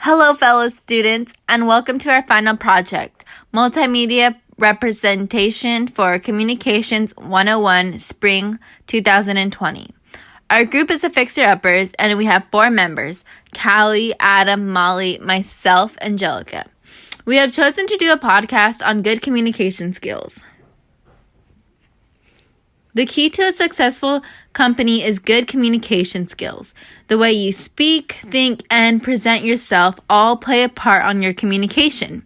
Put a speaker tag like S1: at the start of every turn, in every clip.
S1: Hello, fellow students, and welcome to our final project, Multimedia Representation for Communications 101, Spring 2020. Our group is the Fixer-Uppers, and we have 4 members, Callie, Adam, Molly, myself, Angelica. We have chosen to do a podcast on good communication skills. The key to a successful company is good communication skills. The way you speak, think, and present yourself all play a part on your communication.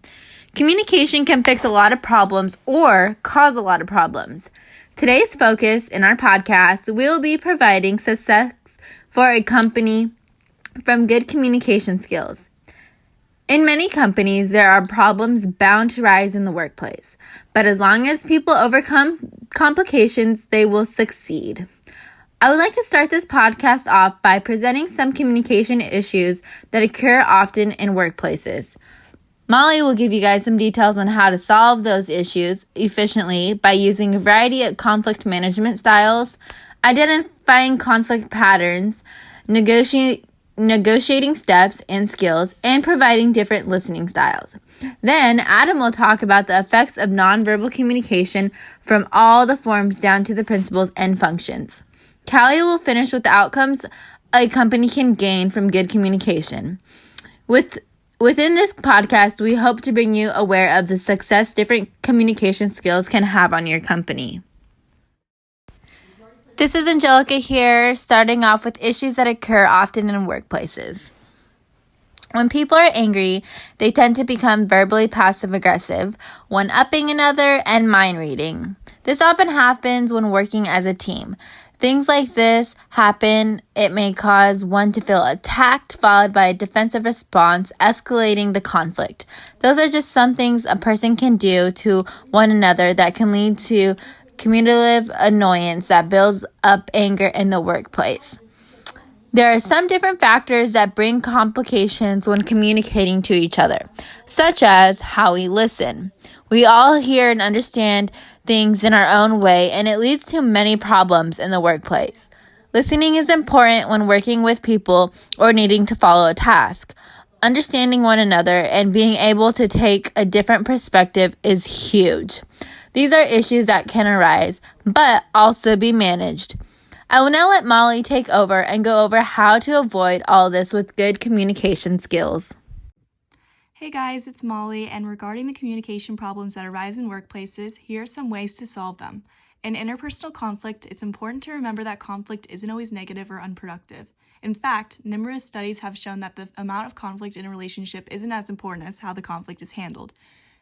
S1: Communication can fix a lot of problems or cause a lot of problems. Today's focus in our podcast will be providing success for a company from good communication skills. In many companies, there are problems bound to rise in the workplace, but as long as people overcome complications, they will succeed. I would like to start this podcast off by presenting some communication issues that occur often in workplaces. Molly will give you guys some details on how to solve those issues efficiently by using a variety of conflict management styles, identifying conflict patterns, negotiating steps and skills, and providing different listening styles. Then Adam will talk about the effects of nonverbal communication from all the forms down to the principles and functions. Callie will finish with the outcomes a company can gain from good communication. Within this podcast, we hope to bring you aware of the success different communication skills can have on your company. This is Angelica here, starting off with issues that occur often in workplaces. When people are angry, they tend to become verbally passive-aggressive, one-upping another, and mind-reading. This often happens when working as a team. Things like this happen, it may cause one to feel attacked, followed by a defensive response, escalating the conflict. Those are just some things a person can do to one another that can lead to cumulative annoyance that builds up anger in the workplace. There are some different factors that bring complications when communicating to each other, such as how we listen. We all hear and understand things in our own way, and it leads to many problems in the workplace. Listening is important when working with people or needing to follow a task. Understanding one another and being able to take a different perspective is huge. These are issues that can arise, but also be managed. I will now let Molly take over and go over how to avoid all this with good communication skills.
S2: Hey guys, it's Molly, and regarding the communication problems that arise in workplaces, here are some ways to solve them. In interpersonal conflict, it's important to remember that conflict isn't always negative or unproductive. In fact, numerous studies have shown that the amount of conflict in a relationship isn't as important as how the conflict is handled.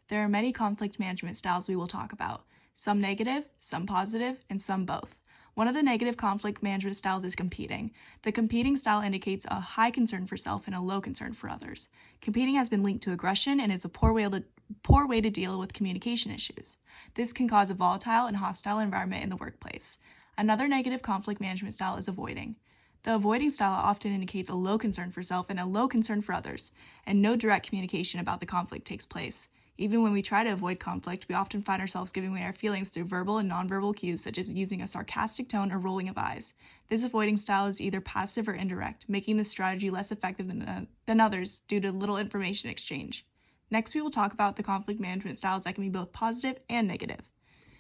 S2: There are many conflict management styles we will talk about, some negative, some positive, and some both. One of the negative conflict management styles is competing. The competing style indicates a high concern for self and a low concern for others. Competing has been linked to aggression and is a poor way to deal with communication issues. This can cause a volatile and hostile environment in the workplace. Another negative conflict management style is avoiding. The avoiding style often indicates a low concern for self and a low concern for others, and no direct communication about the conflict takes place. Even when we try to avoid conflict, we often find ourselves giving away our feelings through verbal and nonverbal cues, such as using a sarcastic tone or rolling of eyes. This avoiding style is either passive or indirect, making this strategy less effective than others due to little information exchange. Next, we will talk about the conflict management styles that can be both positive and negative.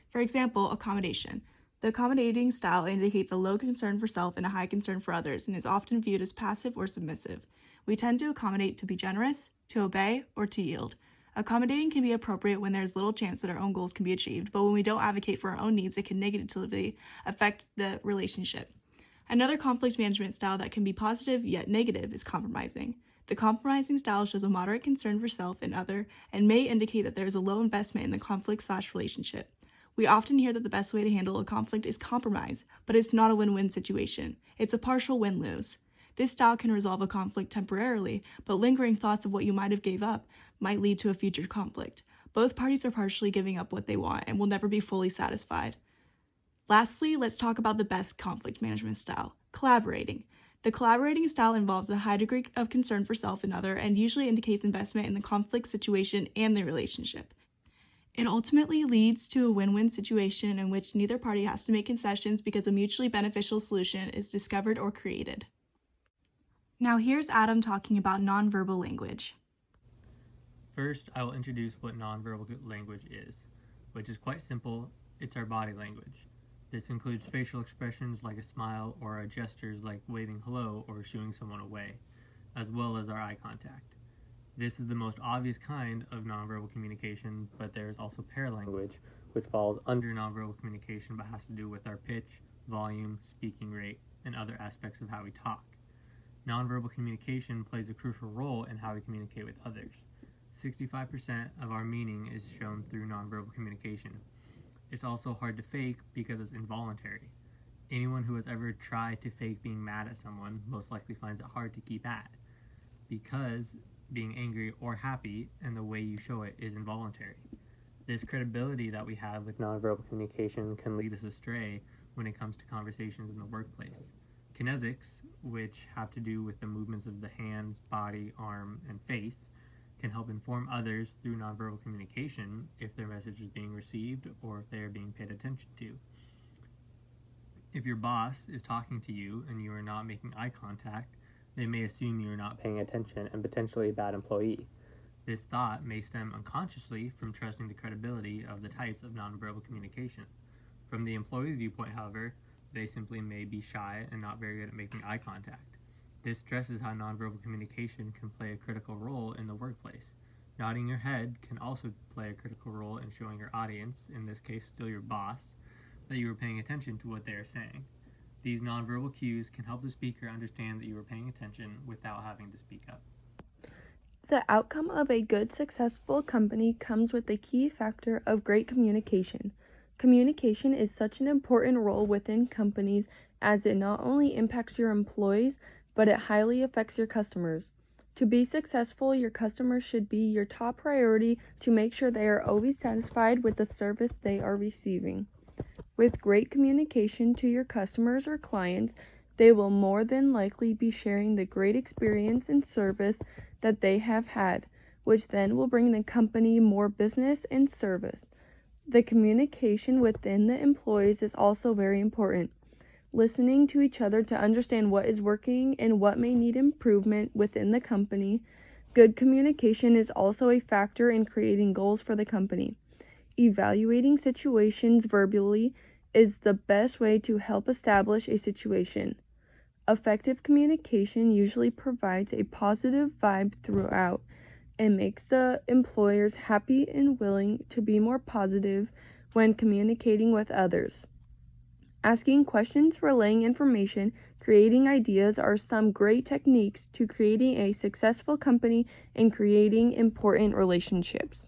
S2: For example, accommodation. The accommodating style indicates a low concern for self and a high concern for others, and is often viewed as passive or submissive. We tend to accommodate to be generous, to obey, or to yield. Accommodating can be appropriate when there is little chance that our own goals can be achieved, but when we don't advocate for our own needs, it can negatively affect the relationship. Another conflict management style that can be positive yet negative is compromising. The compromising style shows a moderate concern for self and other and may indicate that there is a low investment in the conflict/relationship. We often hear that the best way to handle a conflict is compromise, but it's not a win-win situation. It's a partial win-lose. This style can resolve a conflict temporarily, but lingering thoughts of what you might have gave up might lead to a future conflict. Both parties are partially giving up what they want and will never be fully satisfied. Lastly, let's talk about the best conflict management style, collaborating. The collaborating style involves a high degree of concern for self and other and usually indicates investment in the conflict situation and the relationship. It ultimately leads to a win-win situation in which neither party has to make concessions because a mutually beneficial solution is discovered or created. Now here's Adam talking about nonverbal language.
S3: First, I will introduce what nonverbal language is, which is quite simple. It's our body language. This includes facial expressions like a smile or our gestures like waving hello or shooing someone away, as well as our eye contact. This is the most obvious kind of nonverbal communication, but there is also paralanguage, which falls under nonverbal communication but has to do with our pitch, volume, speaking rate, and other aspects of how we talk. Nonverbal communication plays a crucial role in how we communicate with others. 65% of our meaning is shown through nonverbal communication. It's also hard to fake because it's involuntary. Anyone who has ever tried to fake being mad at someone most likely finds it hard to keep at, because being angry or happy and the way you show it is involuntary. This credibility that we have with nonverbal communication can lead us astray when it comes to conversations in the workplace. Kinesics, which have to do with the movements of the hands, body, arm, and face, can help inform others through nonverbal communication if their message is being received or if they are being paid attention to. If your boss is talking to you and you are not making eye contact, they may assume you are not paying attention and potentially a bad employee. This thought may stem unconsciously from trusting the credibility of the types of nonverbal communication. From the employee's viewpoint, however, they simply may be shy and not very good at making eye contact. This stresses how nonverbal communication can play a critical role in the workplace. Nodding your head can also play a critical role in showing your audience, in this case still your boss, that you are paying attention to what they are saying. These nonverbal cues can help the speaker understand that you are paying attention without having to speak up.
S4: The outcome of a good, successful company comes with the key factor of great communication. Communication is such an important role within companies as it not only impacts your employees, but it highly affects your customers. To be successful, your customers should be your top priority to make sure they are always satisfied with the service they are receiving. With great communication to your customers or clients, they will more than likely be sharing the great experience and service that they have had, which then will bring the company more business and service. The communication within the employees is also very important. Listening to each other to understand what is working and what may need improvement within the company. Good communication is also a factor in creating goals for the company. Evaluating situations verbally is the best way to help establish a situation. Effective communication usually provides a positive vibe throughout and makes the employers happy and willing to be more positive when communicating with others. Asking questions, relaying information, creating ideas are some great techniques to creating a successful company and creating important relationships.